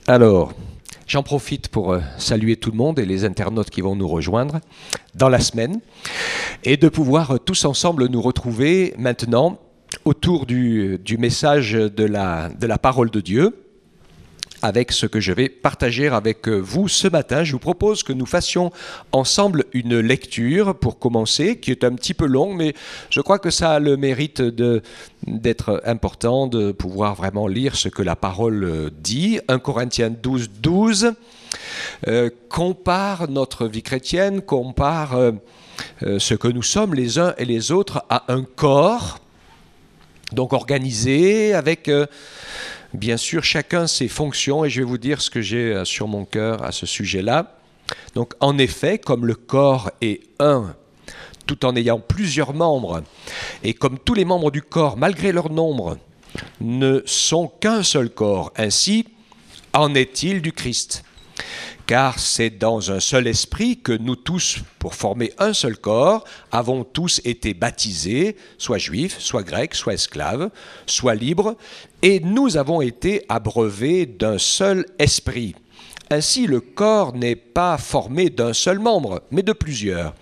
Alors, j'en profite pour saluer tout le monde et les internautes qui vont nous rejoindre dans la semaine et de pouvoir tous ensemble nous retrouver maintenant autour du message de la parole de Dieu avec ce que je vais partager avec vous ce matin. Je vous propose que nous fassions ensemble une lecture pour commencer, qui est un petit peu longue, mais je crois que ça a le mérite d'être important, de pouvoir vraiment lire ce que la parole dit. 1 Corinthiens 12, 12 compare notre vie chrétienne, compare ce que nous sommes les uns et les autres à un corps, donc organisé avec... bien sûr, chacun ses fonctions, et je vais vous dire ce que j'ai sur mon cœur à ce sujet-là. Donc, en effet, comme le corps est un, tout en ayant plusieurs membres, et comme tous les membres du corps, malgré leur nombre, ne sont qu'un seul corps, ainsi en est-il du Christ. Car c'est dans un seul esprit que nous tous, pour former un seul corps, avons tous été baptisés, soit juifs, soit grecs, soit esclaves, soit libres, et nous avons été abreuvés d'un seul esprit. Ainsi, le corps n'est pas formé d'un seul membre, mais de plusieurs.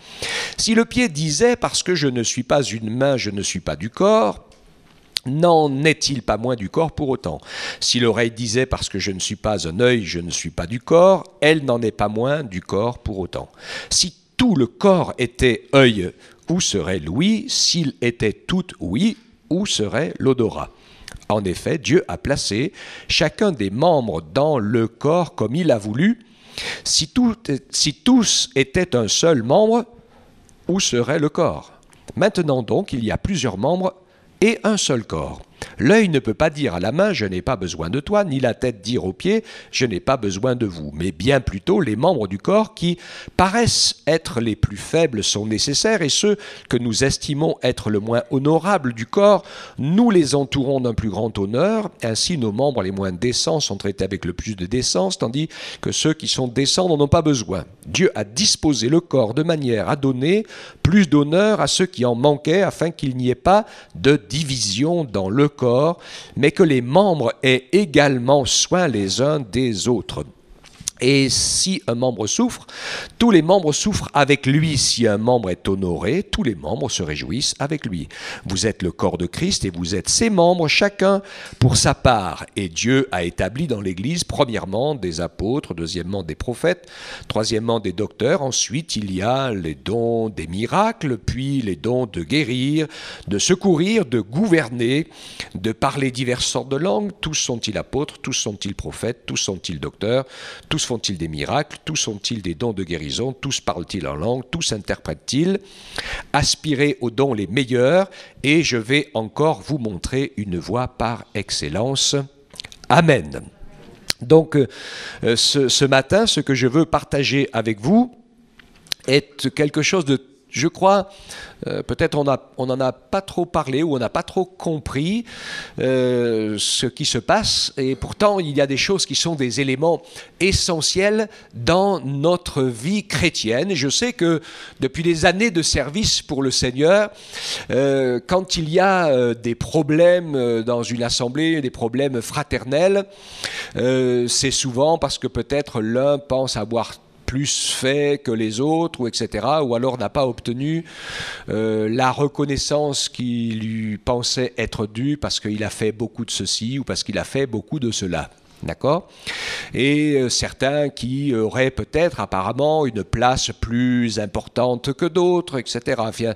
Si le pied disait « parce que je ne suis pas une main, je ne suis pas du corps », n'en est-il pas moins du corps pour autant? Si l'oreille disait « parce que je ne suis pas un œil, je ne suis pas du corps », elle n'en est pas moins du corps pour autant. Si tout le corps était œil, où serait l'ouïe? S'il était tout ouïe, où serait l'odorat? En effet, Dieu a placé chacun des membres dans le corps comme il a voulu. Si tous étaient un seul membre, où serait le corps? Maintenant donc, il y a plusieurs membres et un seul corps. L'œil ne peut pas dire à la main « je n'ai pas besoin de toi », ni la tête dire aux pieds « je n'ai pas besoin de vous », mais bien plutôt les membres du corps qui paraissent être les plus faibles sont nécessaires, et ceux que nous estimons être le moins honorables du corps, nous les entourons d'un plus grand honneur. Ainsi, nos membres les moins décents sont traités avec le plus de décence, tandis que ceux qui sont décents n'en ont pas besoin. Dieu a disposé le corps de manière à donner plus d'honneur à ceux qui en manquaient, afin qu'il n'y ait pas de division dans le corps, mais que les membres aient également soin les uns des autres. Et si un membre souffre, tous les membres souffrent avec lui. Si un membre est honoré, tous les membres se réjouissent avec lui. Vous êtes le corps de Christ et vous êtes ses membres, chacun pour sa part. Et Dieu a établi dans l'Église, premièrement, des apôtres, deuxièmement, des prophètes, troisièmement, des docteurs. Ensuite, il y a les dons des miracles, puis les dons de guérir, de secourir, de gouverner, de parler diverses sortes de langues. Tous sont-ils apôtres, tous sont-ils prophètes, tous sont-ils docteurs, tous font-ils des miracles, tous ont-ils des dons de guérison, tous parlent-ils en langue, tous interprètent-ils. Aspirez aux dons les meilleurs, et je vais encore vous montrer une voie par excellence. Amen. Donc, ce matin, ce que je veux partager avec vous est quelque chose de, je crois, peut-être on n'en a pas trop parlé ou on n'a pas trop compris ce qui se passe, et pourtant il y a des choses qui sont des éléments essentiels dans notre vie chrétienne. Et je sais que depuis des années de service pour le Seigneur, quand il y a des problèmes dans une assemblée, des problèmes fraternels, c'est souvent parce que peut-être l'un pense avoir plus fait que les autres, ou etc., ou alors n'a pas obtenu la reconnaissance qui lui pensait être due parce qu'il a fait beaucoup de ceci ou parce qu'il a fait beaucoup de cela. D'accord? Et certains qui auraient peut-être apparemment une place plus importante que d'autres, etc. Enfin,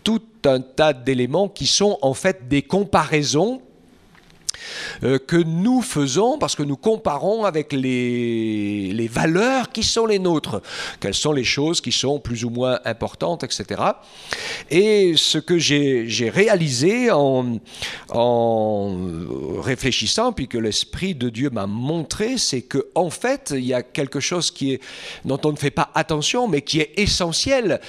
tout un tas d'éléments qui sont en fait des comparaisons que nous faisons parce que nous comparons avec les valeurs qui sont les nôtres. Quelles sont les choses qui sont plus ou moins importantes, etc. Et ce que j'ai réalisé en réfléchissant, puis que l'Esprit de Dieu m'a montré, c'est qu'en fait, il y a quelque chose dont on ne fait pas attention, mais qui est essentiel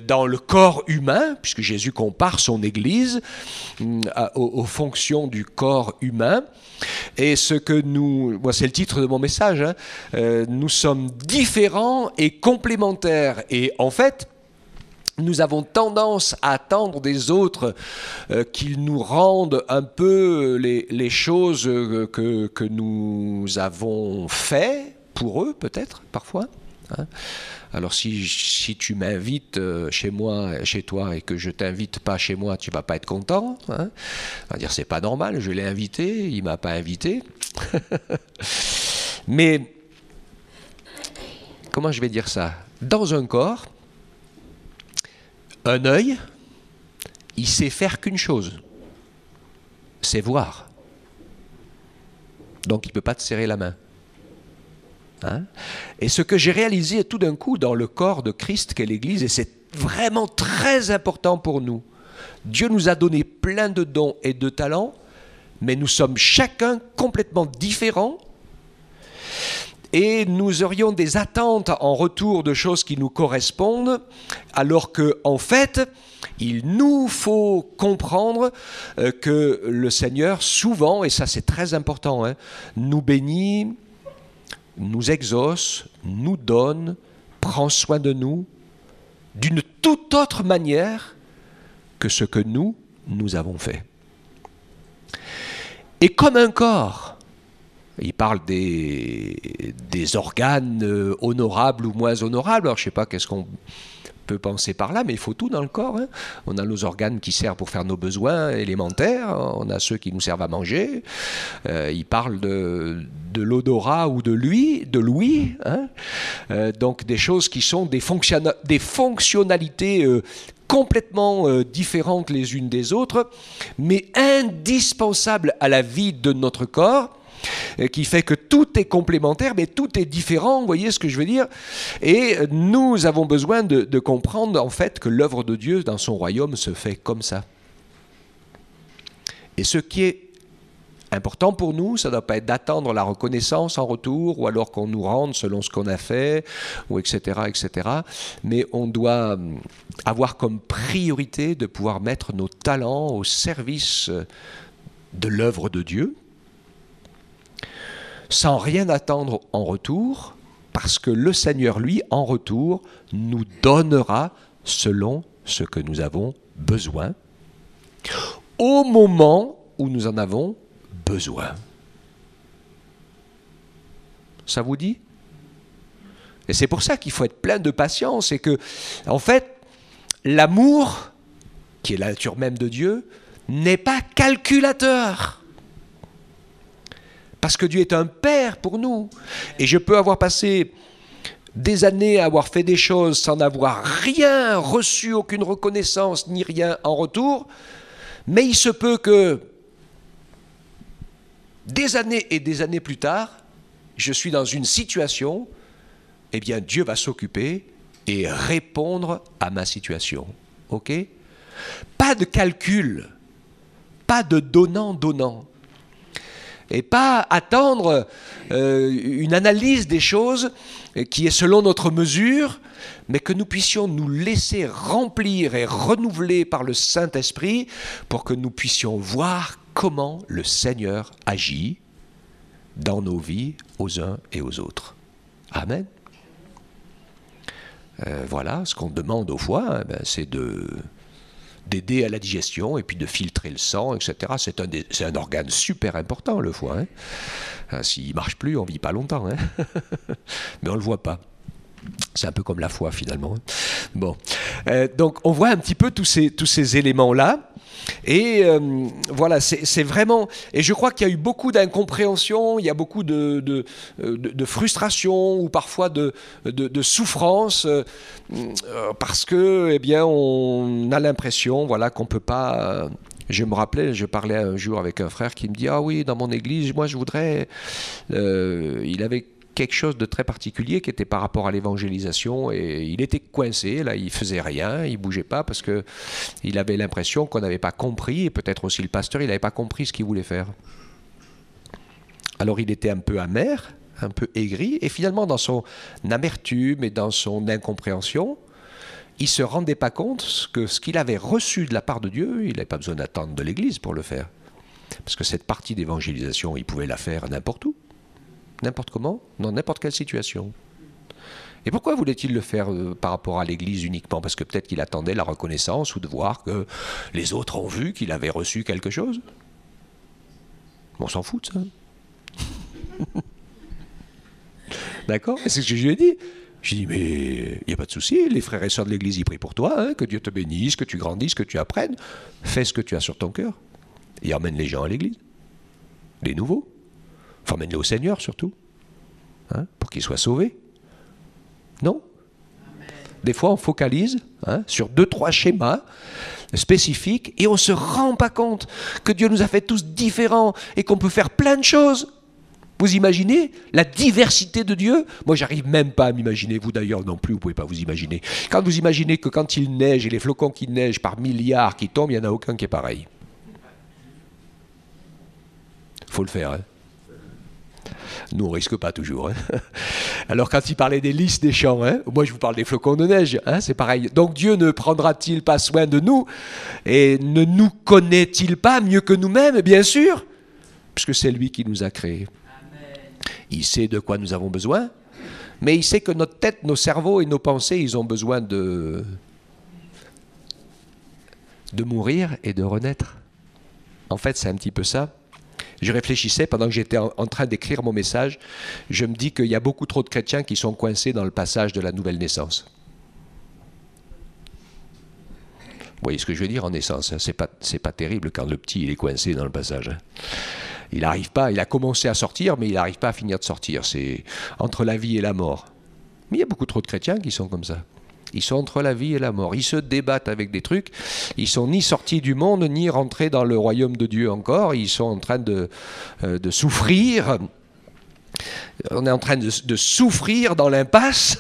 dans le corps humain, puisque Jésus compare son Église aux fonctions du corps humain. Et ce que moi c'est le titre de mon message, nous sommes différents et complémentaires. Et en fait, nous avons tendance à attendre des autres qu'ils nous rendent un peu les choses que nous avons fait pour eux, peut-être, parfois. Hein. Alors si tu m'invites chez moi, chez toi, et que je t'invite pas chez moi, tu vas pas être content. Hein. On va dire c'est pas normal, je l'ai invité, il m'a pas invité. Mais comment je vais dire ça? Dans un corps, un œil, il sait faire qu'une chose, c'est voir. Donc il ne peut pas te serrer la main. Hein? Et ce que j'ai réalisé tout d'un coup dans le corps de Christ qu'est l'Église, et c'est vraiment très important pour nous, Dieu nous a donné plein de dons et de talents, mais nous sommes chacun complètement différents, et nous aurions des attentes en retour de choses qui nous correspondent, alors qu'en fait, il nous faut comprendre que le Seigneur, souvent, et ça c'est très important, hein, nous bénit, nous exauce, nous donne, prend soin de nous, d'une toute autre manière que ce que nous avons fait. Et comme un corps, il parle des organes honorables ou moins honorables. Alors je ne sais pas qu'est-ce qu'on peut penser par là, mais il faut tout dans le corps. Hein. On a nos organes qui servent pour faire nos besoins élémentaires, on a ceux qui nous servent à manger. Il parle de l'odorat ou de l'ouïe. Hein. Donc des choses qui sont des fonctionnalités complètement différentes les unes des autres, mais indispensables à la vie de notre corps, qui fait que tout est complémentaire, mais tout est différent, vous voyez ce que je veux dire? Et nous avons besoin de comprendre en fait que l'œuvre de Dieu dans son royaume se fait comme ça. Et ce qui est important pour nous, ça ne doit pas être d'attendre la reconnaissance en retour, ou alors qu'on nous rende selon ce qu'on a fait, ou etc., etc. Mais on doit avoir comme priorité de pouvoir mettre nos talents au service de l'œuvre de Dieu, sans rien attendre en retour, parce que le Seigneur, lui, en retour, nous donnera selon ce que nous avons besoin, au moment où nous en avons besoin. Ça vous dit? Et c'est pour ça qu'il faut être plein de patience, et que, en fait, l'amour, qui est la nature même de Dieu, n'est pas calculateur. Parce que Dieu est un Père pour nous. Et je peux avoir passé des années à avoir fait des choses sans avoir rien reçu, aucune reconnaissance, ni rien en retour. Mais il se peut que des années et des années plus tard, je suis dans une situation, eh bien Dieu va s'occuper et répondre à ma situation. Ok? Pas de calcul, pas de donnant-donnant. Et pas attendre une analyse des choses qui est selon notre mesure, mais que nous puissions nous laisser remplir et renouveler par le Saint-Esprit pour que nous puissions voir comment le Seigneur agit dans nos vies aux uns et aux autres. Amen. Voilà, ce qu'on demande au foie, c'est d'aider à la digestion et puis de filtrer le sang, etc. C'est un organe super important, le foie. Hein. S'il ne marche plus, on ne vit pas longtemps. Hein. Mais on ne le voit pas. C'est un peu comme la foi, finalement. Bon. Donc, on voit un petit peu tous ces éléments-là. Et voilà, c'est vraiment... Et je crois qu'il y a eu beaucoup d'incompréhension, il y a beaucoup de frustration ou parfois de souffrance parce que, eh bien, on a l'impression, voilà, qu'on ne peut pas... Je me rappelais, je parlais un jour avec un frère qui me dit « Ah oui, dans mon église, moi je voudrais... » Il avait quelque chose de très particulier qui était par rapport à l'évangélisation, et il était coincé, là il faisait rien, il bougeait pas parce que il avait l'impression qu'on n'avait pas compris, et peut-être aussi le pasteur, il n'avait pas compris ce qu'il voulait faire. Alors il était un peu amer, un peu aigri, et finalement dans son amertume et dans son incompréhension, il se rendait pas compte que ce qu'il avait reçu de la part de Dieu, il n'avait pas besoin d'attendre de l'église pour le faire, parce que cette partie d'évangélisation, il pouvait la faire n'importe où. N'importe comment, dans n'importe quelle situation. Et pourquoi voulait-il le faire par rapport à l'Église uniquement? Parce que peut-être qu'il attendait la reconnaissance ou de voir que les autres ont vu qu'il avait reçu quelque chose. On s'en fout de ça. D'accord? C'est ce que je lui ai dit. Je lui ai dit, mais il n'y a pas de souci, les frères et sœurs de l'Église, ils prient pour toi, hein, que Dieu te bénisse, que tu grandisses, que tu apprennes. Fais ce que tu as sur ton cœur. Et emmène les gens à l'Église. Les nouveaux. Enfin, emmène-les au Seigneur surtout. Hein, pour qu'ils soient sauvés. Non? Des fois, on focalise sur 2-3 schémas spécifiques et on ne se rend pas compte que Dieu nous a fait tous différents et qu'on peut faire plein de choses. Vous imaginez la diversité de Dieu? Moi, j'arrive même pas à m'imaginer. Vous d'ailleurs non plus, vous ne pouvez pas vous imaginer. Quand vous imaginez que quand il neige et les flocons qui neigent par milliards qui tombent, il n'y en a aucun qui est pareil. Faut le faire, hein. Nous, on ne risque pas toujours. Hein. Alors, quand il parlait des lys des champs, hein, moi, je vous parle des flocons de neige, hein, c'est pareil. Donc, Dieu ne prendra-t-il pas soin de nous? Et ne nous connaît-il pas mieux que nous-mêmes? Bien sûr, puisque c'est lui qui nous a créés. Il sait de quoi nous avons besoin, mais il sait que notre tête, nos cerveaux et nos pensées, ils ont besoin de mourir et de renaître. En fait, c'est un petit peu ça. Je réfléchissais pendant que j'étais en train d'écrire mon message. Je me dis qu'il y a beaucoup trop de chrétiens qui sont coincés dans le passage de la nouvelle naissance. Vous voyez ce que je veux dire en naissance, hein? C'est pas terrible quand le petit il est coincé dans le passage. Hein. Il n'arrive pas, il a commencé à sortir, mais il n'arrive pas à finir de sortir. C'est entre la vie et la mort. Mais il y a beaucoup trop de chrétiens qui sont comme ça. Ils sont entre la vie et la mort. Ils se débattent avec des trucs. Ils sont ni sortis du monde, ni rentrés dans le royaume de Dieu encore. Ils sont en train de souffrir. On est en train de souffrir dans l'impasse.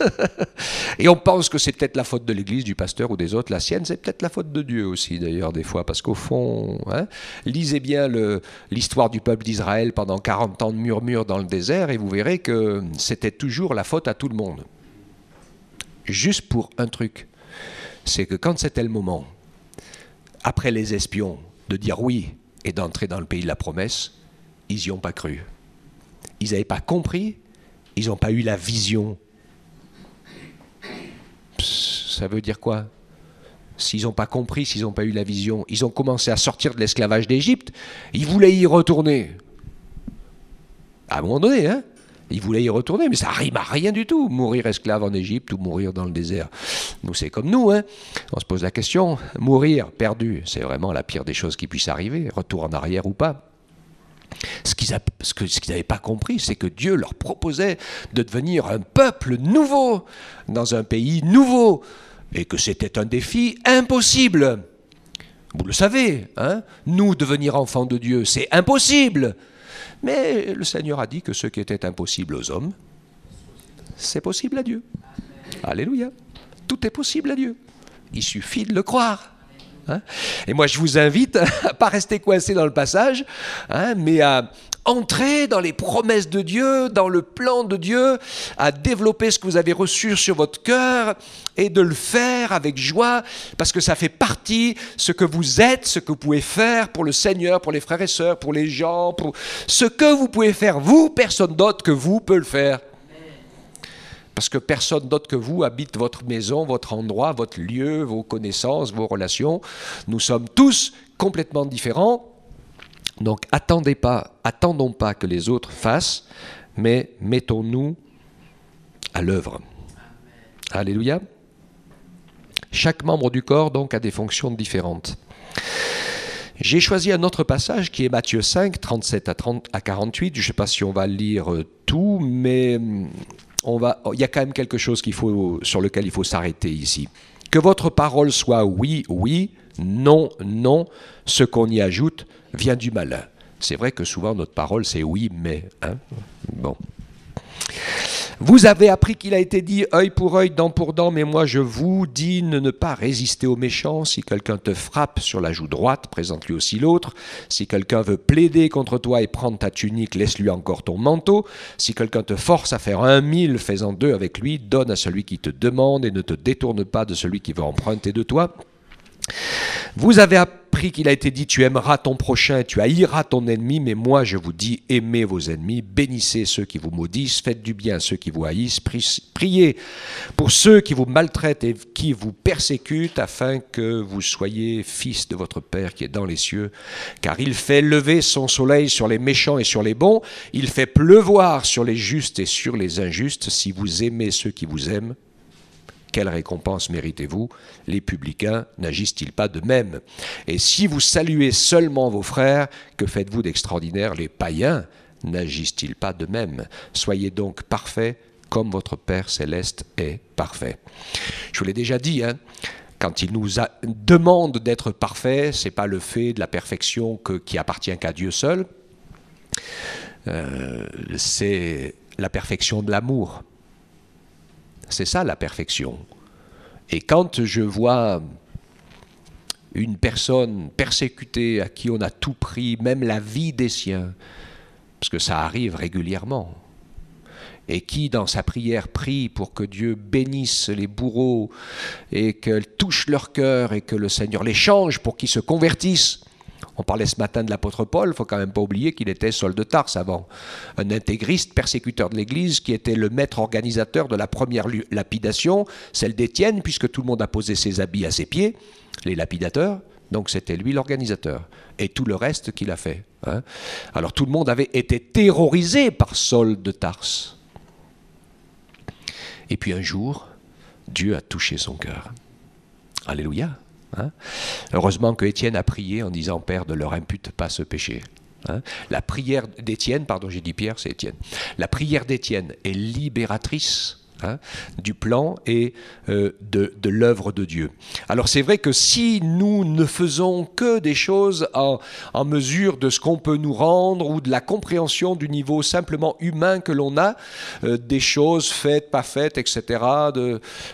Et on pense que c'est peut-être la faute de l'Église, du pasteur ou des autres. La sienne, c'est peut-être la faute de Dieu aussi, d'ailleurs, des fois. Parce qu'au fond, lisez bien l'histoire du peuple d'Israël pendant 40 ans de murmure dans le désert et vous verrez que c'était toujours la faute à tout le monde. Juste pour un truc, c'est que quand c'était le moment, après les espions, de dire oui et d'entrer dans le pays de la promesse, ils n'y ont pas cru. Ils n'avaient pas compris, ils n'ont pas eu la vision. Ça veut dire quoi? S'ils n'ont pas compris, s'ils n'ont pas eu la vision, ils ont commencé à sortir de l'esclavage d'Égypte, ils voulaient y retourner. À un moment donné, hein? Ils voulaient y retourner, mais ça rime à rien du tout, mourir esclave en Égypte ou mourir dans le désert. Nous, c'est comme nous, hein. On se pose la question, mourir perdu, c'est vraiment la pire des choses qui puissent arriver, retour en arrière ou pas. Ce qu'ils n'avaient pas compris, c'est que Dieu leur proposait de devenir un peuple nouveau, dans un pays nouveau, et que c'était un défi impossible. Vous le savez, hein, nous, devenir enfants de Dieu, c'est impossible. Mais le Seigneur a dit que ce qui était impossible aux hommes, c'est possible à Dieu. Alléluia. Tout est possible à Dieu. Il suffit de le croire. Hein? Et moi, je vous invite à ne pas rester coincé dans le passage, hein, mais à entrer dans les promesses de Dieu, dans le plan de Dieu, à développer ce que vous avez reçu sur votre cœur et de le faire avec joie, parce que ça fait partie ce que vous êtes, ce que vous pouvez faire pour le Seigneur, pour les frères et sœurs, pour les gens, pour ce que vous pouvez faire, vous, personne d'autre que vous peut le faire. Parce que personne d'autre que vous habite votre maison, votre endroit, votre lieu, vos connaissances, vos relations. Nous sommes tous complètement différents. Donc attendons pas que les autres fassent, mais mettons-nous à l'œuvre. Alléluia. Chaque membre du corps donc a des fonctions différentes. J'ai choisi un autre passage qui est Matthieu 5, 37 à 48. Je ne sais pas si on va lire tout, mais il y a quand même quelque chose sur lequel il faut s'arrêter ici. Que votre parole soit oui, oui, non, non, ce qu'on y ajoute vient du malin. C'est vrai que souvent notre parole c'est oui, mais. Hein, bon. Vous avez appris qu'il a été dit œil pour œil, dent pour dent, mais moi je vous dis de ne pas résister aux méchants. Si quelqu'un te frappe sur la joue droite, présente-lui aussi l'autre. Si quelqu'un veut plaider contre toi et prendre ta tunique, laisse-lui encore ton manteau. Si quelqu'un te force à faire 1000, fais-en 2 avec lui. Donne à celui qui te demande et ne te détourne pas de celui qui veut emprunter de toi. Vous avez appris écrit qu'il a été dit, tu aimeras ton prochain, tu haïras ton ennemi, mais moi je vous dis, aimez vos ennemis, bénissez ceux qui vous maudissent, faites du bien à ceux qui vous haïssent, priez pour ceux qui vous maltraitent et qui vous persécutent, afin que vous soyez fils de votre Père qui est dans les cieux, car il fait lever son soleil sur les méchants et sur les bons, il fait pleuvoir sur les justes et sur les injustes. Si vous aimez ceux qui vous aiment, quelle récompense méritez-vous? Les publicains n'agissent-ils pas de même? Et si vous saluez seulement vos frères, que faites-vous d'extraordinaire? Les païens n'agissent-ils pas de même? Soyez donc parfaits comme votre Père céleste est parfait. Je vous l'ai déjà dit, quand il nous demande d'être parfaits, ce n'est pas le fait de la perfection qui appartient qu'à Dieu seul, c'est la perfection de l'amour. C'est ça la perfection. Et quand je vois une personne persécutée à qui on a tout pris, même la vie des siens, parce que ça arrive régulièrement, et qui dans sa prière prie pour que Dieu bénisse les bourreaux et qu'elle touche leur cœur et que le Seigneur les change pour qu'ils se convertissent. On parlait ce matin de l'apôtre Paul, il ne faut quand même pas oublier qu'il était Saul de Tarse avant, un intégriste, persécuteur de l'Église, qui était le maître organisateur de la première lapidation, celle d'Étienne, puisque tout le monde a posé ses habits à ses pieds, les lapidateurs, donc c'était lui l'organisateur, et tout le reste qu'il a fait. Alors tout le monde avait été terrorisé par Saul de Tarse. Et puis un jour, Dieu a touché son cœur. Alléluia. Heureusement que Étienne a prié en disant « Père, ne leur impute pas ce péché ». La prière d'Étienne, pardon, j'ai dit Pierre, c'est Étienne. La prière d'Étienne est libératrice du plan et de l'œuvre de Dieu. Alors c'est vrai que si nous ne faisons que des choses en mesure de ce qu'on peut nous rendre ou de la compréhension du niveau simplement humain que l'on a, des choses faites, pas faites, etc.,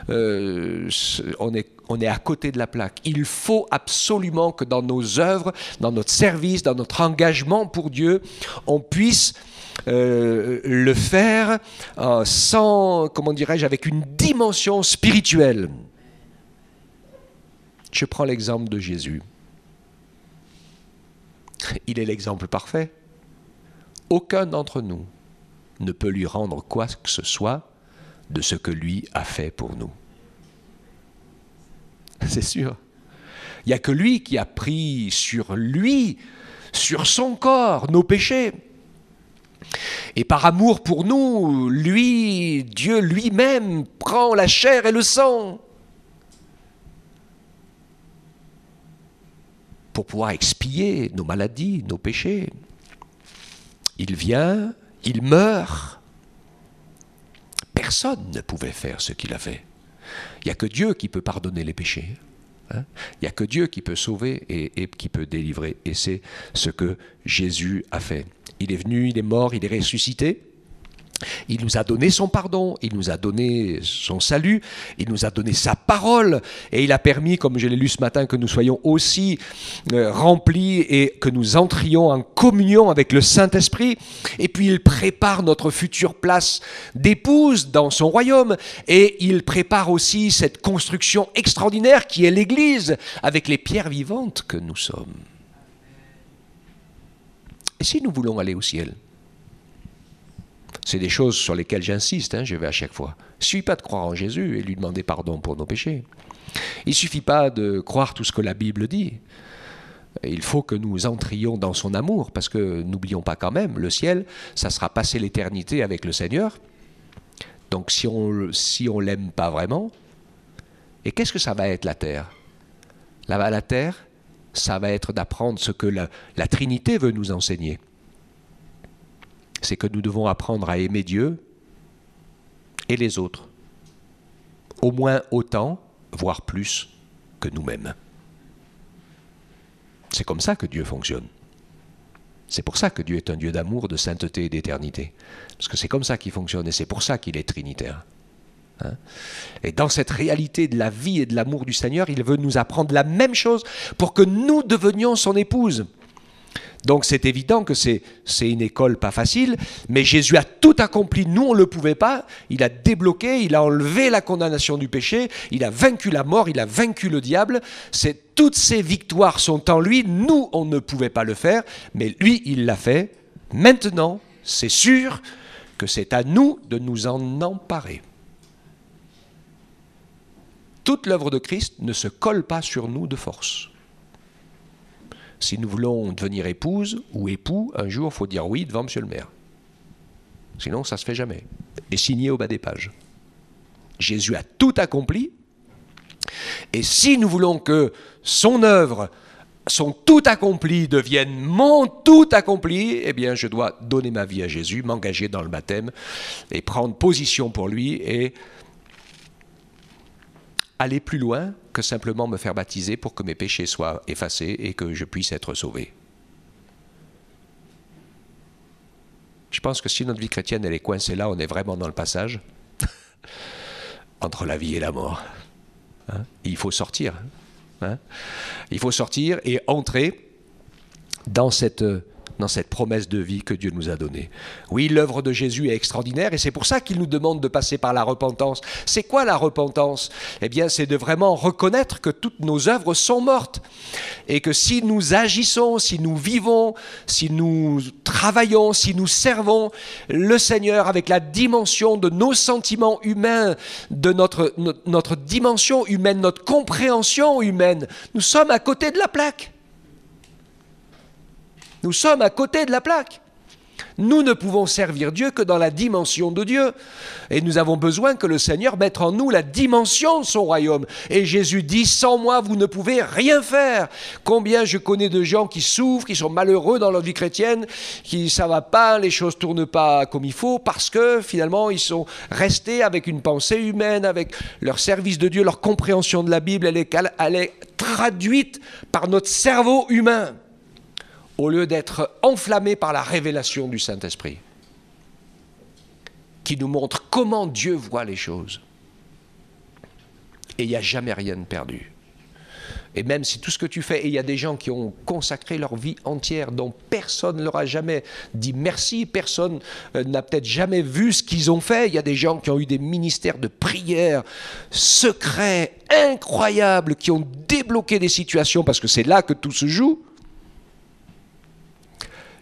on est à côté de la plaque. Il faut absolument que dans nos œuvres, dans notre service, dans notre engagement pour Dieu, on puisse le faire sans, comment dirais-je, avec une dimension spirituelle. Je prends l'exemple de Jésus. Il est l'exemple parfait. Aucun d'entre nous ne peut lui rendre quoi que ce soit de ce que lui a fait pour nous. C'est sûr. Il n'y a que lui qui a pris sur lui, sur son corps, nos péchés. Et par amour pour nous, lui, Dieu lui-même, prend la chair et le sang pour pouvoir expier nos maladies, nos péchés. Il vient, il meurt. Personne ne pouvait faire ce qu'il a fait. Il n'y a que Dieu qui peut pardonner les péchés. Il n'y a que Dieu qui peut sauver et qui peut délivrer. Et c'est ce que Jésus a fait. Il est venu, il est mort, il est ressuscité. Il nous a donné son pardon, il nous a donné son salut, il nous a donné sa parole et il a permis, comme je l'ai lu ce matin, que nous soyons aussi remplis et que nous entrions en communion avec le Saint-Esprit. Et puis il prépare notre future place d'épouse dans son royaume et il prépare aussi cette construction extraordinaire qui est l'Église avec les pierres vivantes que nous sommes. Et si nous voulons aller au ciel ? C'est des choses sur lesquelles j'insiste, je vais à chaque fois. Il ne suffit pas de croire en Jésus et lui demander pardon pour nos péchés. Il ne suffit pas de croire tout ce que la Bible dit. Il faut que nous entrions dans son amour, parce que n'oublions pas quand même, le ciel, ça sera passer l'éternité avec le Seigneur. Donc si on l'aime pas vraiment, et qu'est-ce que ça va être la terre? Là-bas, la terre, ça va être d'apprendre ce que la Trinité veut nous enseigner. C'est que nous devons apprendre à aimer Dieu et les autres, au moins autant, voire plus que nous-mêmes. C'est comme ça que Dieu fonctionne. C'est pour ça que Dieu est un Dieu d'amour, de sainteté et d'éternité. Parce que c'est comme ça qu'il fonctionne et c'est pour ça qu'il est trinitaire. Et dans cette réalité de la vie et de l'amour du Seigneur, il veut nous apprendre la même chose pour que nous devenions son épouse. Donc c'est évident que c'est une école pas facile, mais Jésus a tout accompli. Nous, on ne le pouvait pas. Il a débloqué, il a enlevé la condamnation du péché, il a vaincu la mort, il a vaincu le diable. Toutes ces victoires sont en lui. Nous, on ne pouvait pas le faire, mais lui, il l'a fait. Maintenant, c'est sûr que c'est à nous de nous en emparer. Toute l'œuvre de Christ ne se colle pas sur nous de force. Si nous voulons devenir épouse ou époux, un jour, il faut dire oui devant monsieur le maire. Sinon, ça ne se fait jamais. Et signer au bas des pages. Jésus a tout accompli. Et si nous voulons que son œuvre, son tout accompli devienne mon tout accompli, eh bien, je dois donner ma vie à Jésus, m'engager dans le baptême et prendre position pour lui et aller plus loin que simplement me faire baptiser pour que mes péchés soient effacés et que je puisse être sauvé. Je pense que si notre vie chrétienne elle est coincée là, on est vraiment dans le passage entre la vie et la mort. Hein? Il faut sortir. Hein? Il faut sortir et entrer dans cette promesse de vie que Dieu nous a donnée. Oui, l'œuvre de Jésus est extraordinaire et c'est pour ça qu'il nous demande de passer par la repentance. C'est quoi la repentance? Eh bien, c'est de vraiment reconnaître que toutes nos œuvres sont mortes et que si nous agissons, si nous vivons, si nous travaillons, si nous servons le Seigneur avec la dimension de nos sentiments humains, de notre dimension humaine, notre compréhension humaine, nous sommes à côté de la plaque. Nous sommes à côté de la plaque. Nous ne pouvons servir Dieu que dans la dimension de Dieu. Et nous avons besoin que le Seigneur mette en nous la dimension de son royaume. Et Jésus dit, sans moi, vous ne pouvez rien faire. Combien je connais de gens qui souffrent, qui sont malheureux dans leur vie chrétienne, qui ça va pas, les choses tournent pas comme il faut, parce que finalement, ils sont restés avec une pensée humaine, avec leur service de Dieu, leur compréhension de la Bible, elle est traduite par notre cerveau humain, au lieu d'être enflammé par la révélation du Saint-Esprit, qui nous montre comment Dieu voit les choses. Et il n'y a jamais rien de perdu. Et même si tout ce que tu fais, et il y a des gens qui ont consacré leur vie entière, dont personne ne leur a jamais dit merci, personne n'a peut-être jamais vu ce qu'ils ont fait. Il y a des gens qui ont eu des ministères de prière secrets, incroyables, qui ont débloqué des situations, parce que c'est là que tout se joue.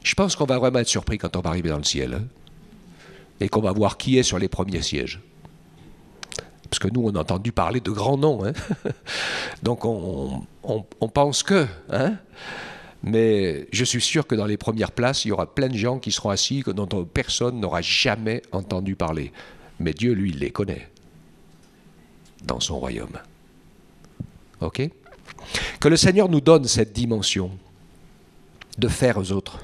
Je pense qu'on va vraiment être surpris quand on va arriver dans le ciel, hein, et qu'on va voir qui est sur les premiers sièges. Parce que nous, on a entendu parler de grands noms. Hein. Donc on pense que. Hein, mais je suis sûr que dans les premières places, il y aura plein de gens qui seront assis dont personne n'aura jamais entendu parler. Mais Dieu, lui, il les connaît dans son royaume. Ok ? Que le Seigneur nous donne cette dimension de faire aux autres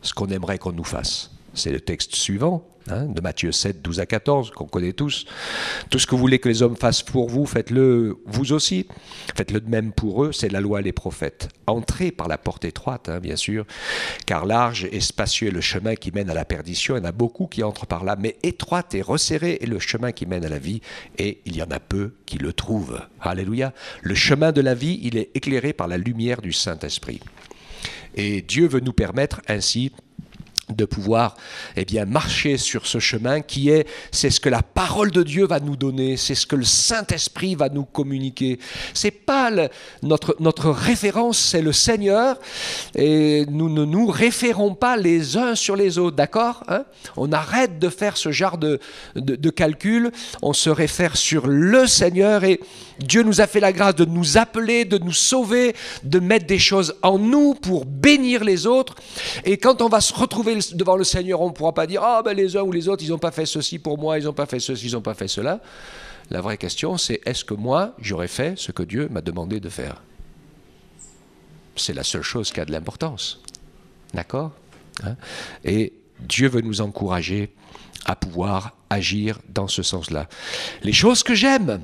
ce qu'on aimerait qu'on nous fasse. C'est le texte suivant, hein, de Matthieu 7, 12 à 14, qu'on connaît tous. Tout ce que vous voulez que les hommes fassent pour vous, faites-le vous aussi. Faites-le de même pour eux, c'est la loi et les prophètes. Entrez par la porte étroite, hein, bien sûr, car large et spacieux est le chemin qui mène à la perdition. Il y en a beaucoup qui entrent par là, mais étroite et resserrée est le chemin qui mène à la vie, et il y en a peu qui le trouvent. Alléluia. Le chemin de la vie, il est éclairé par la lumière du Saint-Esprit. Et Dieu veut nous permettre ainsi de pouvoir marcher sur ce chemin c'est ce que la parole de Dieu va nous donner, c'est ce que le Saint-Esprit va nous communiquer. C'est pas notre référence, c'est le Seigneur, et nous ne nous référons pas les uns sur les autres, d'accord, hein? On arrête de faire ce genre de calcul, on se réfère sur le Seigneur, et Dieu nous a fait la grâce de nous appeler, de nous sauver, de mettre des choses en nous pour bénir les autres, et quand on va se retrouver devant le Seigneur, on ne pourra pas dire « Ah, ben les uns ou les autres, ils n'ont pas fait ceci pour moi, ils n'ont pas fait ceci, ils n'ont pas fait cela. » La vraie question, c'est « Est-ce que moi, j'aurais fait ce que Dieu m'a demandé de faire ?» C'est la seule chose qui a de l'importance. D'accord, hein? Et Dieu veut nous encourager à pouvoir agir dans ce sens-là. Les choses que j'aime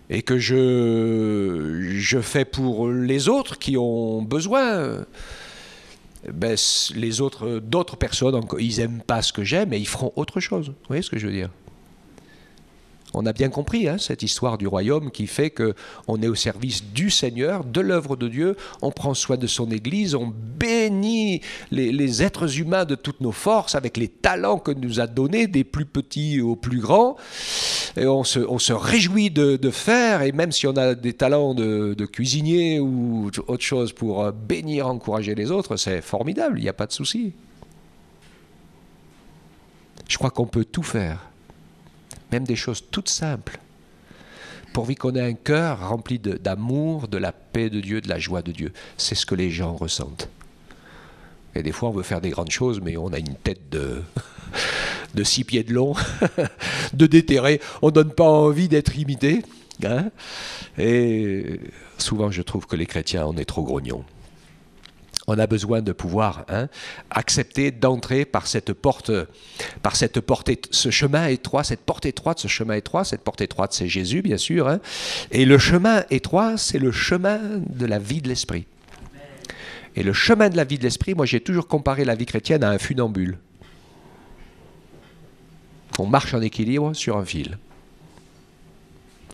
et que je fais pour les autres qui ont besoin, les d'autres personnes, ils n'aiment pas ce que j'aime et ils feront autre chose. Vous voyez ce que je veux dire? On a bien compris cette histoire du royaume qui fait qu'on est au service du Seigneur, de l'œuvre de Dieu, on prend soin de son Église, on bénit les êtres humains de toutes nos forces avec les talents que nous a donnés, des plus petits aux plus grands, et on se réjouit de faire, et même si on a des talents de cuisinier ou autre chose pour bénir, encourager les autres, c'est formidable, il n'y a pas de souci. Je crois qu'on peut tout faire. Même des choses toutes simples, pourvu qu'on ait un cœur rempli d'amour, de la paix de Dieu, de la joie de Dieu. C'est ce que les gens ressentent. Et des fois, on veut faire des grandes choses, mais on a une tête de 6 pieds de long, de déterré. On ne donne pas envie d'être imité. Hein. Et souvent, je trouve que les chrétiens, on est trop grognons. On a besoin de pouvoir accepter d'entrer par cette porte, ce chemin étroit, cette porte étroite, ce chemin étroit. Cette porte étroite, c'est Jésus, bien sûr. Hein. Et le chemin étroit, c'est le chemin de la vie de l'esprit. Et le chemin de la vie de l'esprit, moi j'ai toujours comparé la vie chrétienne à un funambule. On marche en équilibre sur un fil.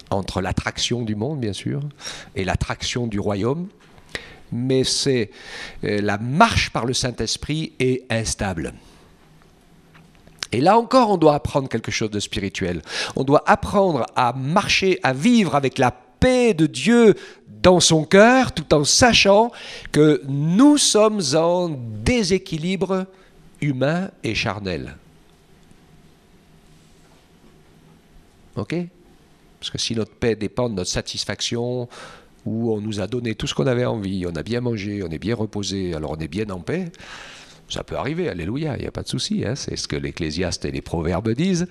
Entre l'attraction du monde, bien sûr, et l'attraction du royaume. Mais c'est la marche par le Saint-Esprit est instable. Et là encore, on doit apprendre quelque chose de spirituel. On doit apprendre à marcher, à vivre avec la paix de Dieu dans son cœur, tout en sachant que nous sommes en déséquilibre humain et charnel. Ok ? Parce que si notre paix dépend de notre satisfaction, où on nous a donné tout ce qu'on avait envie, on a bien mangé, on est bien reposé, alors on est bien en paix, ça peut arriver, alléluia, il n'y a pas de souci, c'est ce que l'Ecclésiaste et les Proverbes disent.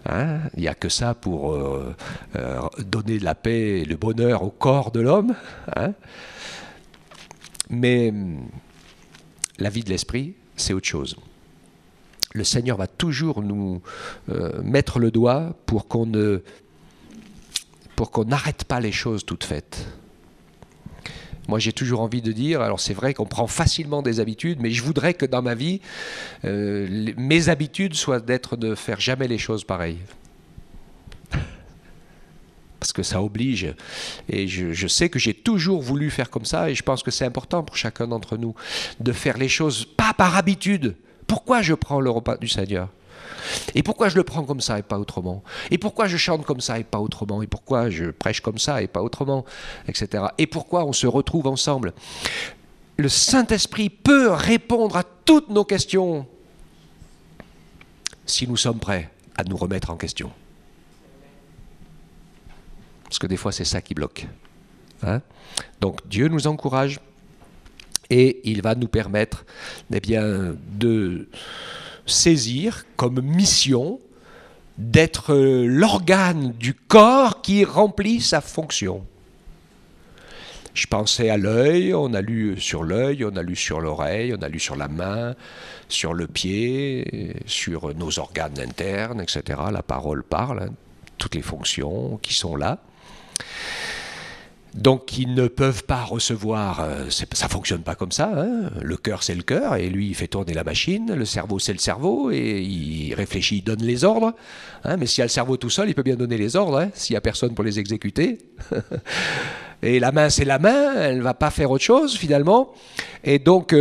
Il n'y a que ça pour donner de la paix et le bonheur au corps de l'homme. Mais la vie de l'esprit, c'est autre chose. Le Seigneur va toujours nous mettre le doigt pour qu'on n'arrête pas les choses toutes faites. Moi, j'ai toujours envie de dire, alors c'est vrai qu'on prend facilement des habitudes, mais je voudrais que dans ma vie, mes habitudes soient de faire jamais les choses pareilles. Parce que ça oblige. Et je sais que j'ai toujours voulu faire comme ça, et je pense que c'est important pour chacun d'entre nous de faire les choses pas par habitude. Pourquoi je prends le repas du Seigneur ? Et pourquoi je le prends comme ça et pas autrement? Et pourquoi je chante comme ça et pas autrement? Et pourquoi je prêche comme ça et pas autrement? Etc. Et pourquoi on se retrouve ensemble? Le Saint-Esprit peut répondre à toutes nos questions si nous sommes prêts à nous remettre en question. Parce que des fois, c'est ça qui bloque. Donc Dieu nous encourage et il va nous permettre de saisir comme mission d'être l'organe du corps qui remplit sa fonction. Je pensais à l'œil, on a lu sur l'œil, on a lu sur l'oreille, on a lu sur la main, sur le pied, sur nos organes internes, etc. La parole parle, toutes les fonctions qui sont là. Donc ils ne peuvent pas recevoir, ça ne fonctionne pas comme ça, le cœur c'est le cœur et lui il fait tourner la machine, le cerveau c'est le cerveau et il réfléchit, il donne les ordres, mais s'il y a le cerveau tout seul il peut bien donner les ordres, s'il n'y a personne pour les exécuter. Et la main c'est la main, elle ne va pas faire autre chose finalement, et donc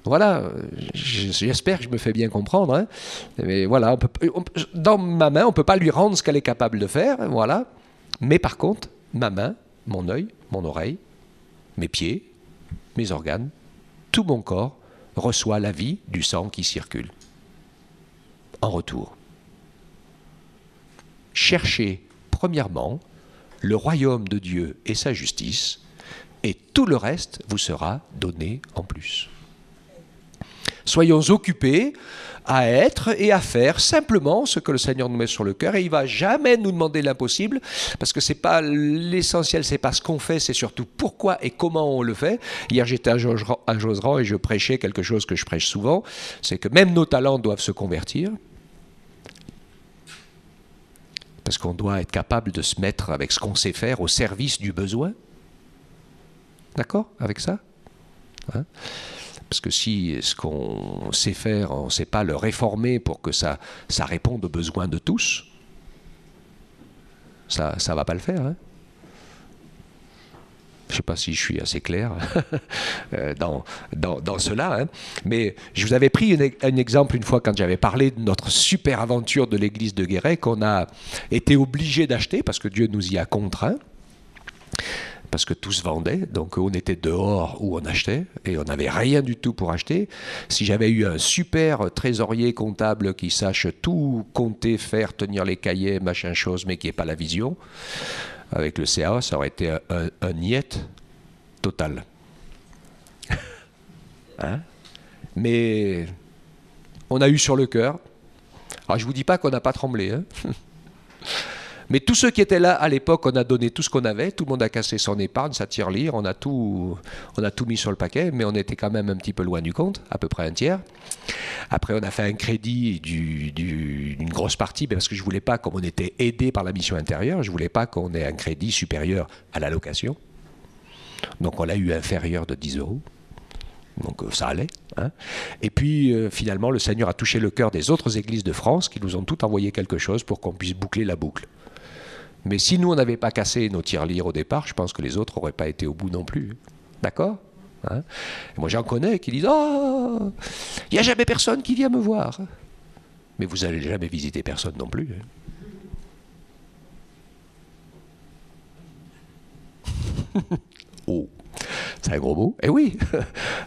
voilà, j'espère que je me fais bien comprendre, mais voilà, dans ma main on ne peut pas lui rendre ce qu'elle est capable de faire, voilà. Mais par contre, ma main, mon œil, mon oreille, mes pieds, mes organes, tout mon corps reçoit la vie du sang qui circule. En retour, cherchez premièrement le royaume de Dieu et sa justice, et tout le reste vous sera donné en plus. Soyons occupés à être et à faire simplement ce que le Seigneur nous met sur le cœur, et il ne va jamais nous demander l'impossible, parce que c'est pas l'essentiel, c'est pas ce qu'on fait, c'est surtout pourquoi et comment on le fait. Hier j'étais à Josserand et je prêchais quelque chose que je prêche souvent, c'est que même nos talents doivent se convertir, parce qu'on doit être capable de se mettre avec ce qu'on sait faire au service du besoin. D'accord avec ça? Parce que si ce qu'on sait faire, on ne sait pas le réformer pour que ça réponde aux besoins de tous, Ça ne va pas le faire. Hein. Je ne sais pas si je suis assez clair dans cela. Hein. Mais je vous avais pris un exemple une fois quand j'avais parlé de notre super aventure de l'église de Guéret qu'on a été obligé d'acheter parce que Dieu nous y a contraints. Parce que tout se vendait, donc on était dehors où on achetait, et on n'avait rien du tout pour acheter. Si j'avais eu un super trésorier comptable qui sache tout compter, faire, tenir les cahiers, machin chose, mais qui n'ait pas la vision, avec le CA, ça aurait été un niet total. Hein? Mais on a eu sur le cœur. Alors je ne vous dis pas qu'on n'a pas tremblé, hein. Mais tous ceux qui étaient là à l'époque, on a donné tout ce qu'on avait, tout le monde a cassé son épargne, sa tirelire, on a tout mis sur le paquet, mais on était quand même un petit peu loin du compte, à peu près un tiers. Après, on a fait un crédit d'une grosse partie, parce que je ne voulais pas, comme on était aidé par la mission intérieure, je ne voulais pas qu'on ait un crédit supérieur à la location. Donc on l'a eu inférieur de 10 €. Donc ça allait. Hein. Et puis finalement, le Seigneur a touché le cœur des autres églises de France qui nous ont tout envoyé quelque chose pour qu'on puisse boucler la boucle. Mais si nous, on n'avait pas cassé nos tirelires au départ, je pense que les autres n'auraient pas été au bout non plus. D'accord, hein? Moi, j'en connais qui disent « Oh, il n'y a jamais personne qui vient me voir. » Mais vous n'allez jamais visiter personne non plus. Hein. Oh, c'est un gros mot. Eh oui,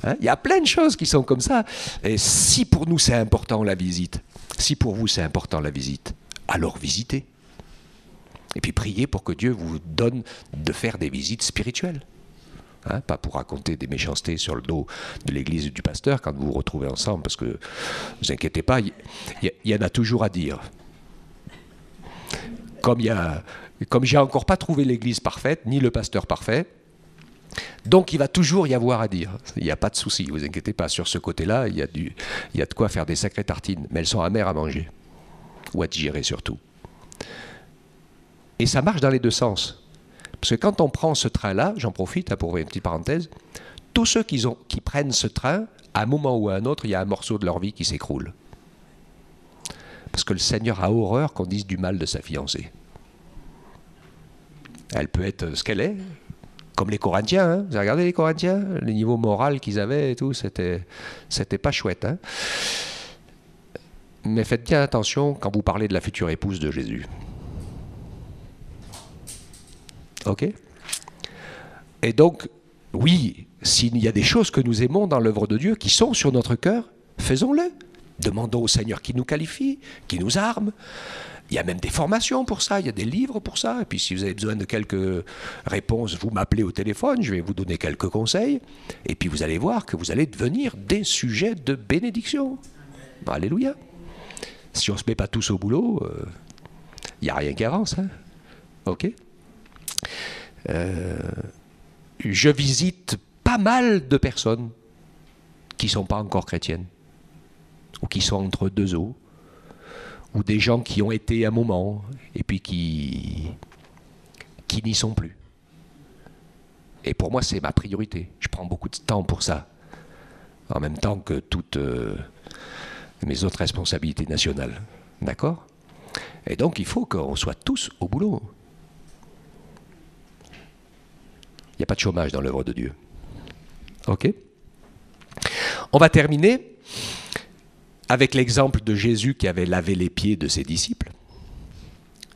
hein, y a plein de choses qui sont comme ça. Et si pour nous, c'est important la visite, si pour vous, c'est important la visite, alors visitez. Et puis priez pour que Dieu vous donne de faire des visites spirituelles. Hein, pas pour raconter des méchancetés sur le dos de l'église et du pasteur quand vous vous retrouvez ensemble, parce que ne vous inquiétez pas, il y en a toujours à dire. Comme j'ai encore pas trouvé l'église parfaite, ni le pasteur parfait, donc il va toujours y avoir à dire. Il n'y a pas de souci, ne vous inquiétez pas. Sur ce côté-là, il y a de quoi faire des sacrées tartines, mais elles sont amères à manger, ou à digérer surtout. Et ça marche dans les deux sens. Parce que quand on prend ce train-là, j'en profite pour une petite parenthèse, tous ceux qui prennent ce train, à un moment ou à un autre, il y a un morceau de leur vie qui s'écroule. Parce que le Seigneur a horreur qu'on dise du mal de sa fiancée. Elle peut être ce qu'elle est, comme les Corinthiens. Hein. Vous avez regardé les Corinthiens? Le niveau moral qu'ils avaient et tout, c'était pas chouette. Hein. Mais faites bien attention quand vous parlez de la future épouse de Jésus. Ok? Et donc, oui, s'il y a des choses que nous aimons dans l'œuvre de Dieu qui sont sur notre cœur, faisons-le. Demandons au Seigneur qui nous qualifie, qui nous arme. Il y a même des formations pour ça, il y a des livres pour ça. Et puis si vous avez besoin de quelques réponses, vous m'appelez au téléphone, je vais vous donner quelques conseils. Et puis vous allez voir que vous allez devenir des sujets de bénédiction. Alléluia. Si on ne se met pas tous au boulot, il n'y a rien qui avance. Hein. Ok? Je visite pas mal de personnes qui ne sont pas encore chrétiennes, ou qui sont entre deux eaux, ou des gens qui ont été un moment, et puis qui n'y sont plus. Et pour moi, c'est ma priorité. Je prends beaucoup de temps pour ça, en même temps que toutes mes autres responsabilités nationales. D'accord? Et donc, il faut qu'on soit tous au boulot. Il n'y a pas de chômage dans l'œuvre de Dieu. Ok? On va terminer avec l'exemple de Jésus qui avait lavé les pieds de ses disciples.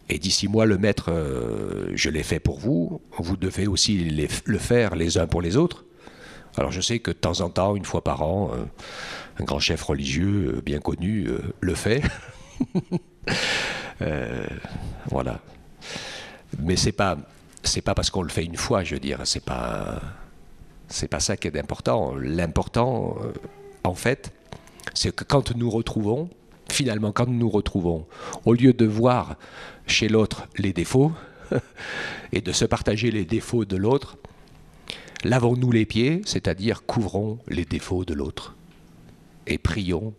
Et dit, si moi, le maître, je l'ai fait pour vous, vous devez aussi le faire les uns pour les autres. Alors je sais que de temps en temps, une fois par an, un grand chef religieux bien connu le fait. Voilà. Mais c'est pas parce qu'on le fait une fois, je veux dire, c'est pas ça qui est important. L'important, en fait, c'est que quand nous retrouvons, finalement, quand nous nous retrouvons, au lieu de voir chez l'autre les défauts et de se partager les défauts de l'autre, lavons-nous les pieds, c'est-à-dire couvrons les défauts de l'autre et prions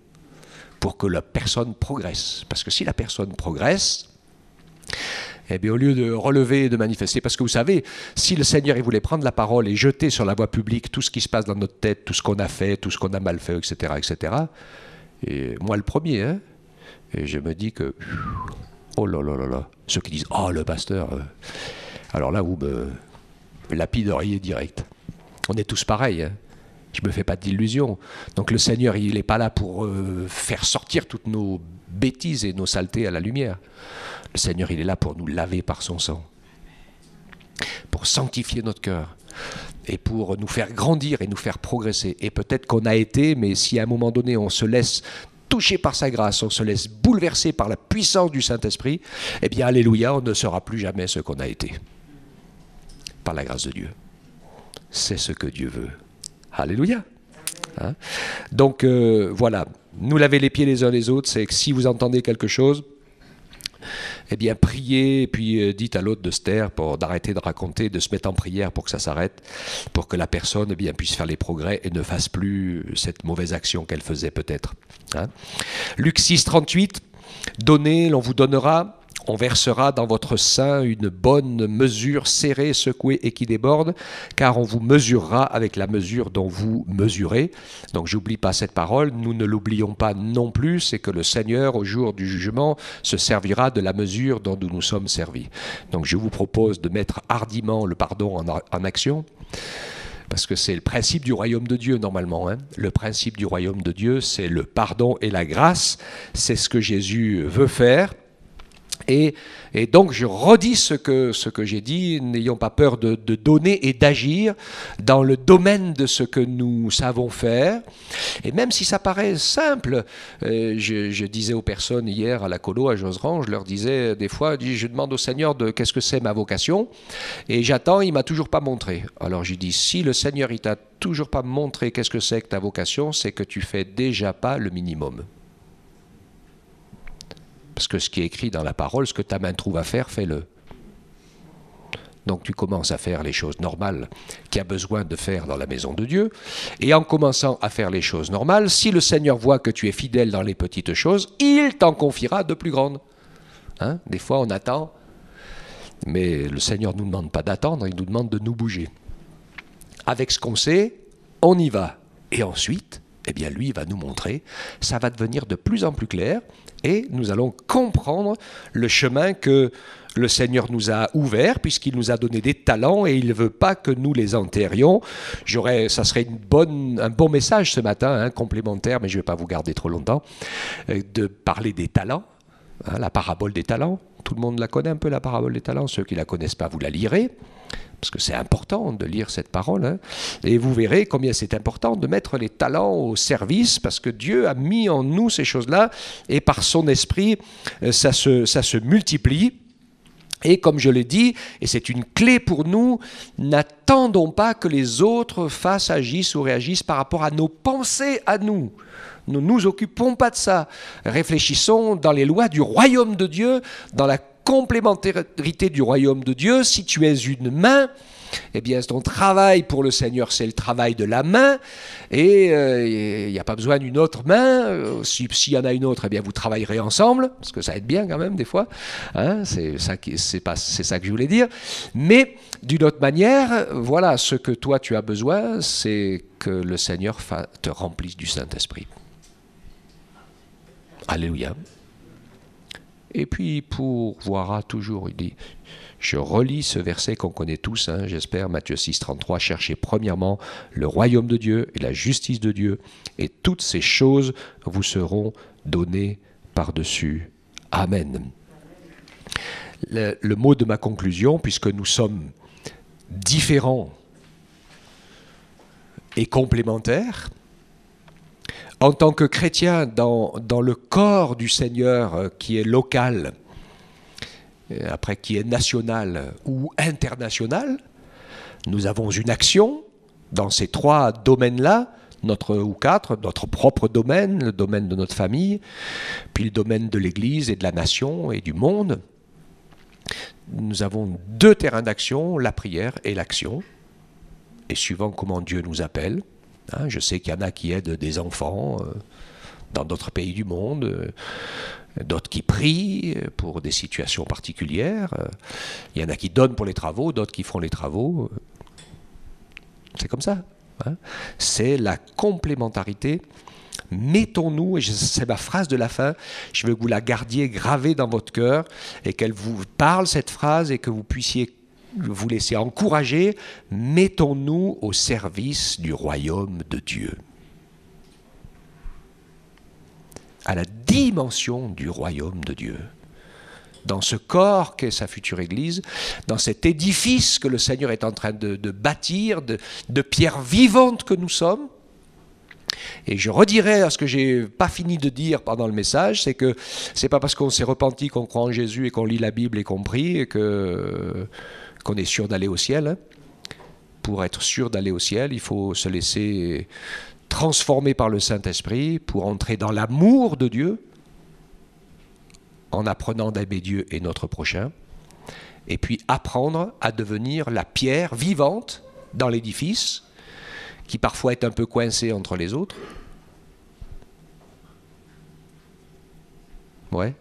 pour que la personne progresse. Parce que si la personne progresse, eh bien, au lieu de relever et de manifester, parce que vous savez, si le Seigneur il voulait prendre la parole et jeter sur la voie publique tout ce qui se passe dans notre tête, tout ce qu'on a fait, tout ce qu'on a mal fait, etc., etc., et moi le premier, hein, et je me dis que Oh là là là là. Ceux qui disent « Oh, le pasteur alors là, vous me lapideriez direct. On est tous pareils. Hein. Je ne me fais pas d'illusions. Donc le Seigneur, il n'est pas là pour faire sortir toutes nos bêtises et nos saletés à la lumière. Le Seigneur, il est là pour nous laver par son sang. Pour sanctifier notre cœur. Et pour nous faire grandir et nous faire progresser. Et peut-être qu'on a été, mais si à un moment donné, on se laisse touché par sa grâce, on se laisse bouleverser par la puissance du Saint-Esprit, eh bien, alléluia, on ne sera plus jamais ce qu'on a été. Par la grâce de Dieu. C'est ce que Dieu veut. Alléluia. Hein? Donc, voilà, nous laver les pieds les uns les autres, c'est que si vous entendez quelque chose, eh bien, priez, et puis dites à l'autre de se taire, d'arrêter de raconter, de se mettre en prière pour que ça s'arrête, pour que la personne eh bien, puisse faire les progrès et ne fasse plus cette mauvaise action qu'elle faisait peut-être. Hein. Luc 6, 38, donnez, l'on vous donnera, on versera dans votre sein une bonne mesure serrée, secouée et qui déborde, car on vous mesurera avec la mesure dont vous mesurez. Donc j'oublie pas cette parole, nous ne l'oublions pas non plus, c'est que le Seigneur, au jour du jugement, se servira de la mesure dont nous nous sommes servis. Donc je vous propose de mettre hardiment le pardon en action, parce que c'est le principe du royaume de Dieu normalement. Hein. Le principe du royaume de Dieu, c'est le pardon et la grâce, c'est ce que Jésus veut faire. Et donc je redis ce que j'ai dit, n'ayons pas peur de donner et d'agir dans le domaine de ce que nous savons faire. Et même si ça paraît simple, je disais aux personnes hier à la colo à Josserand, je leur disais des fois, je demande au Seigneur qu'est-ce que c'est ma vocation, et j'attends, il m'a toujours pas montré. Alors j'ai dit, si le Seigneur il t'a toujours pas montré qu'est-ce que c'est que ta vocation, c'est que tu fais déjà pas le minimum. Parce que ce qui est écrit dans la parole, ce que ta main trouve à faire, fais-le. Donc tu commences à faire les choses normales qu'il y a besoin de faire dans la maison de Dieu. Et en commençant à faire les choses normales, si le Seigneur voit que tu es fidèle dans les petites choses, il t'en confiera de plus grandes. Hein? Des fois on attend, mais le Seigneur ne nous demande pas d'attendre, il nous demande de nous bouger. Avec ce qu'on sait, on y va. Et ensuite, eh bien lui va nous montrer, ça va devenir de plus en plus clair, et nous allons comprendre le chemin que le Seigneur nous a ouvert, puisqu'il nous a donné des talents, et il ne veut pas que nous les enterrions. Ça serait un bon message ce matin, hein, complémentaire, mais je ne vais pas vous garder trop longtemps, de parler des talents, hein, la parabole des talents. Tout le monde la connaît un peu, la parabole des talents. Ceux qui ne la connaissent pas, vous la lirez. Parce que c'est important de lire cette parole, hein. Et vous verrez combien c'est important de mettre les talents au service, parce que Dieu a mis en nous ces choses-là, et par son esprit, ça se multiplie. Et comme je l'ai dit, et c'est une clé pour nous, n'attendons pas que les autres fassent, agissent ou réagissent par rapport à nos pensées à nous. Nous ne nous occupons pas de ça. Réfléchissons dans les lois du royaume de Dieu, dans la complémentarité du royaume de Dieu. Si tu es une main, eh bien ton travail pour le Seigneur, c'est le travail de la main, et il n'y a pas besoin d'une autre main. S'il y en a une autre, eh bien vous travaillerez ensemble, parce que ça aide bien quand même des fois, hein, c'est ça que je voulais dire. Mais d'une autre manière, voilà, ce que toi tu as besoin, c'est que le Seigneur te remplisse du Saint-Esprit. Alléluia. Et puis, pourvoira toujours, il dit, je relis ce verset qu'on connaît tous, hein, j'espère, Matthieu 6, 33, cherchez premièrement le royaume de Dieu et la justice de Dieu, et toutes ces choses vous seront données par-dessus. Amen. Le mot de ma conclusion, puisque nous sommes différents et complémentaires, en tant que chrétien dans le corps du Seigneur qui est local, après qui est national ou international, nous avons une action dans ces trois domaines-là, notre propre domaine, le domaine de notre famille, puis le domaine de l'Église et de la nation et du monde. Nous avons deux terrains d'action, la prière et l'action, et suivant comment Dieu nous appelle. Hein, je sais qu'il y en a qui aident des enfants dans d'autres pays du monde, d'autres qui prient pour des situations particulières. Il y en a qui donnent pour les travaux, d'autres qui font les travaux. C'est comme ça. Hein. C'est la complémentarité Mettons-nous, et c'est ma phrase de la fin, je veux que vous la gardiez gravée dans votre cœur et qu'elle vous parle cette phrase et que vous puissiez vous laisser encourager. Mettons-nous au service du royaume de Dieu. À la dimension du royaume de Dieu. Dans ce corps qu'est sa future Église, dans cet édifice que le Seigneur est en train de bâtir, de pierres vivantes que nous sommes. Et je redirai ce que je n'ai pas fini de dire pendant le message, c'est que ce n'est pas parce qu'on s'est repenti, qu'on croit en Jésus et qu'on lit la Bible et qu'on prie qu'on est sûr d'aller au ciel. Hein. Pour être sûr d'aller au ciel, il faut se laisser transformer par le Saint-Esprit pour entrer dans l'amour de Dieu, en apprenant d'aimer Dieu et notre prochain, et puis apprendre à devenir la pierre vivante dans l'édifice, qui parfois est un peu coincée entre les autres. Ouais.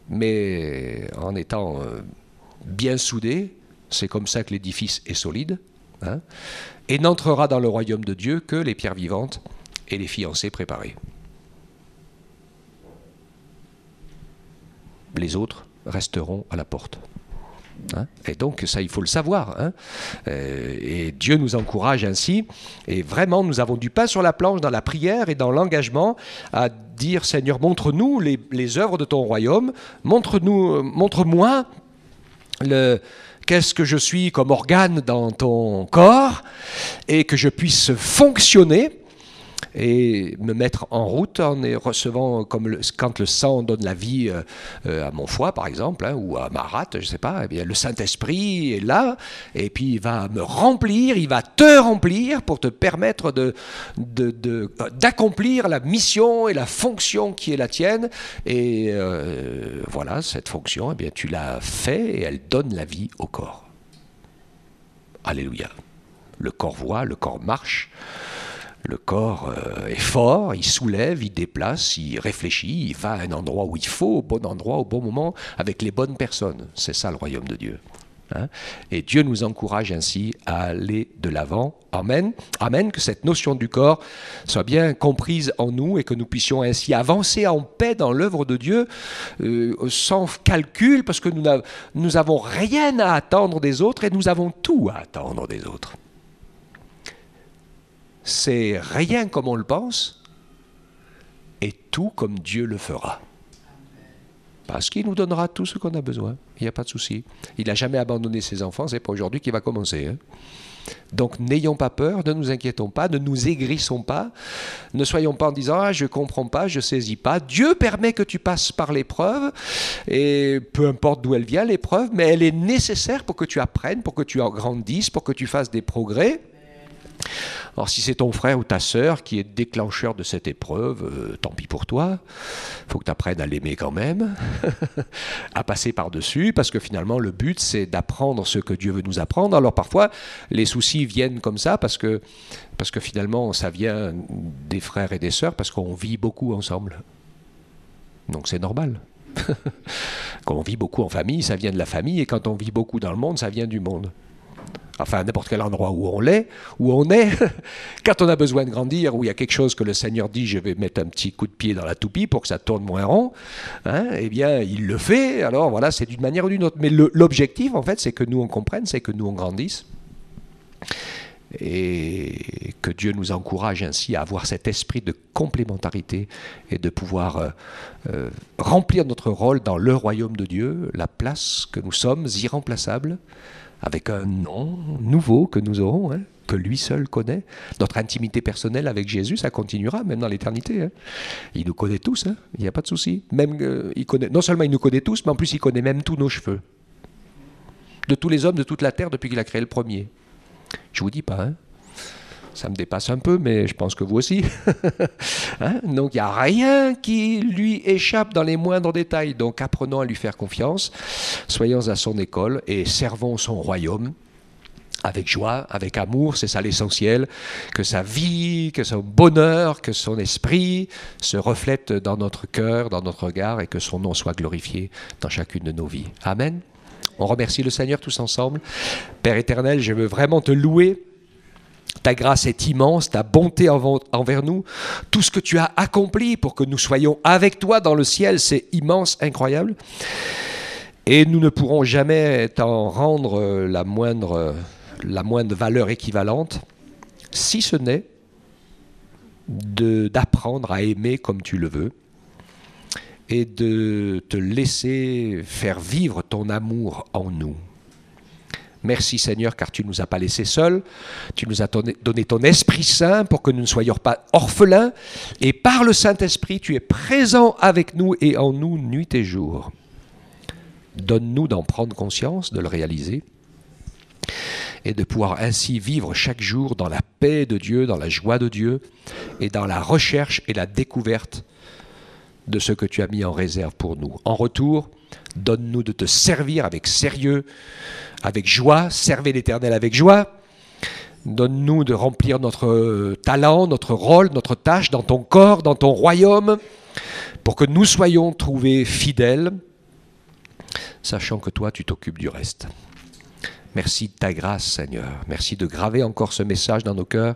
Mais en étant bien soudé, c'est comme ça que l'édifice est solide, hein, et n'entrera dans le royaume de Dieu que les pierres vivantes et les fiancés préparés. Les autres resteront à la porte. Hein, et donc ça, il faut le savoir. Hein, et Dieu nous encourage ainsi. Et vraiment, nous avons du pain sur la planche dans la prière et dans l'engagement à dire, Seigneur, montre-nous les œuvres de ton royaume. Montre-moi qu'est-ce que je suis comme organe dans ton corps et que je puisse fonctionner et me mettre en route en recevant, quand le sang donne la vie à mon foie par exemple, hein, ou à ma rate, je ne sais pas, eh bien, le Saint-Esprit est là et puis il va me remplir, il va te remplir pour te permettre d'accomplir la mission et la fonction qui est la tienne. Et voilà, cette fonction, eh bien, tu l'as fait et elle donne la vie au corps. Alléluia. Le corps voit, le corps marche. Le corps est fort, il soulève, il déplace, il réfléchit, il va à un endroit où il faut, au bon endroit, au bon moment, avec les bonnes personnes. C'est ça le royaume de Dieu. Hein? Et Dieu nous encourage ainsi à aller de l'avant. Amen. Amen. Que cette notion du corps soit bien comprise en nous et que nous puissions ainsi avancer en paix dans l'œuvre de Dieu sans calcul, parce que nous n'avons rien à attendre des autres et nous avons tout à attendre des autres. C'est rien comme on le pense et tout comme Dieu le fera. Parce qu'il nous donnera tout ce qu'on a besoin. Il n'y a pas de souci. Il n'a jamais abandonné ses enfants, c'est pas aujourd'hui qu'il va commencer. Hein. Donc n'ayons pas peur, ne nous inquiétons pas, ne nous aigrissons pas, ne soyons pas en disant « Ah, je ne comprends pas, je ne saisis pas ». Dieu permet que tu passes par l'épreuve, et peu importe d'où elle vient l'épreuve, mais elle est nécessaire pour que tu apprennes, pour que tu grandisses, pour que tu fasses des progrès. Alors si c'est ton frère ou ta sœur qui est déclencheur de cette épreuve, tant pis pour toi, il faut que tu apprennes à l'aimer quand même, à passer par-dessus, parce que finalement le but c'est d'apprendre ce que Dieu veut nous apprendre. Alors parfois les soucis viennent comme ça, parce que finalement ça vient des frères et des sœurs, parce qu'on vit beaucoup ensemble. Donc c'est normal. Quand on vit beaucoup en famille, ça vient de la famille, et quand on vit beaucoup dans le monde, ça vient du monde. Enfin, à n'importe quel endroit où on est, quand on a besoin de grandir, où il y a quelque chose que le Seigneur dit, je vais mettre un petit coup de pied dans la toupie pour que ça tourne moins rond, hein, eh bien, il le fait. Alors voilà, c'est d'une manière ou d'une autre. Mais l'objectif, en fait, c'est que nous, on comprenne, c'est que nous, on grandisse. Et que Dieu nous encourage ainsi à avoir cet esprit de complémentarité et de pouvoir remplir notre rôle dans le royaume de Dieu, la place que nous sommes, irremplaçables, avec un nom nouveau que nous aurons, hein, que lui seul connaît. Notre intimité personnelle avec Jésus, ça continuera même dans l'éternité. Hein. Il nous connaît tous, hein, il n'y a pas de souci. Même, non seulement il nous connaît tous, mais en plus il connaît même tous nos cheveux. De tous les hommes de toute la terre depuis qu'il a créé le premier. Je ne vous dis pas, hein. Ça me dépasse un peu, mais je pense que vous aussi. Hein? Donc il n'y a rien qui lui échappe dans les moindres détails. Donc apprenons à lui faire confiance, soyons à son école et servons son royaume avec joie, avec amour, c'est ça l'essentiel, que sa vie, que son bonheur, que son esprit se reflète dans notre cœur, dans notre regard, et que son nom soit glorifié dans chacune de nos vies. Amen. On remercie le Seigneur tous ensemble. Père éternel, je veux vraiment te louer Ta grâce est immense, ta bonté envers nous, tout ce que tu as accompli pour que nous soyons avec toi dans le ciel, c'est immense, incroyable. Et nous ne pourrons jamais t'en rendre la moindre valeur équivalente, si ce n'est d'apprendre à aimer comme tu le veux et de te laisser faire vivre ton amour en nous. Merci Seigneur, car tu ne nous as pas laissés seuls, tu nous as donné ton Esprit Saint pour que nous ne soyons pas orphelins, et par le Saint-Esprit, tu es présent avec nous et en nous nuit et jour. Donne-nous d'en prendre conscience, de le réaliser, et de pouvoir ainsi vivre chaque jour dans la paix de Dieu, dans la joie de Dieu, et dans la recherche et la découverte de ce que tu as mis en réserve pour nous. En retour, donne-nous de te servir avec sérieux, avec joie, servez l'Éternel avec joie. Donne-nous de remplir notre talent, notre rôle, notre tâche dans ton corps, dans ton royaume, pour que nous soyons trouvés fidèles, sachant que toi, tu t'occupes du reste. Merci de ta grâce, Seigneur. Merci de graver encore ce message dans nos cœurs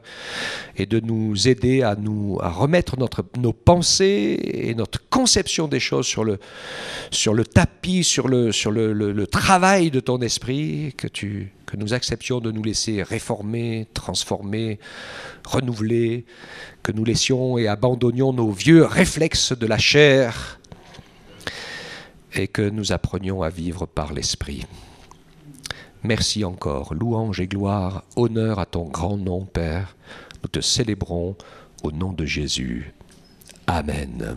et de nous aider à remettre nos pensées et notre conception des choses sur le tapis, sur le travail de ton esprit, que nous acceptions de nous laisser réformer, transformer, renouveler, que nous laissions et abandonnions nos vieux réflexes de la chair et que nous apprenions à vivre par l'esprit. Merci encore, louange et gloire, honneur à ton grand nom, Père. Nous te célébrons au nom de Jésus. Amen.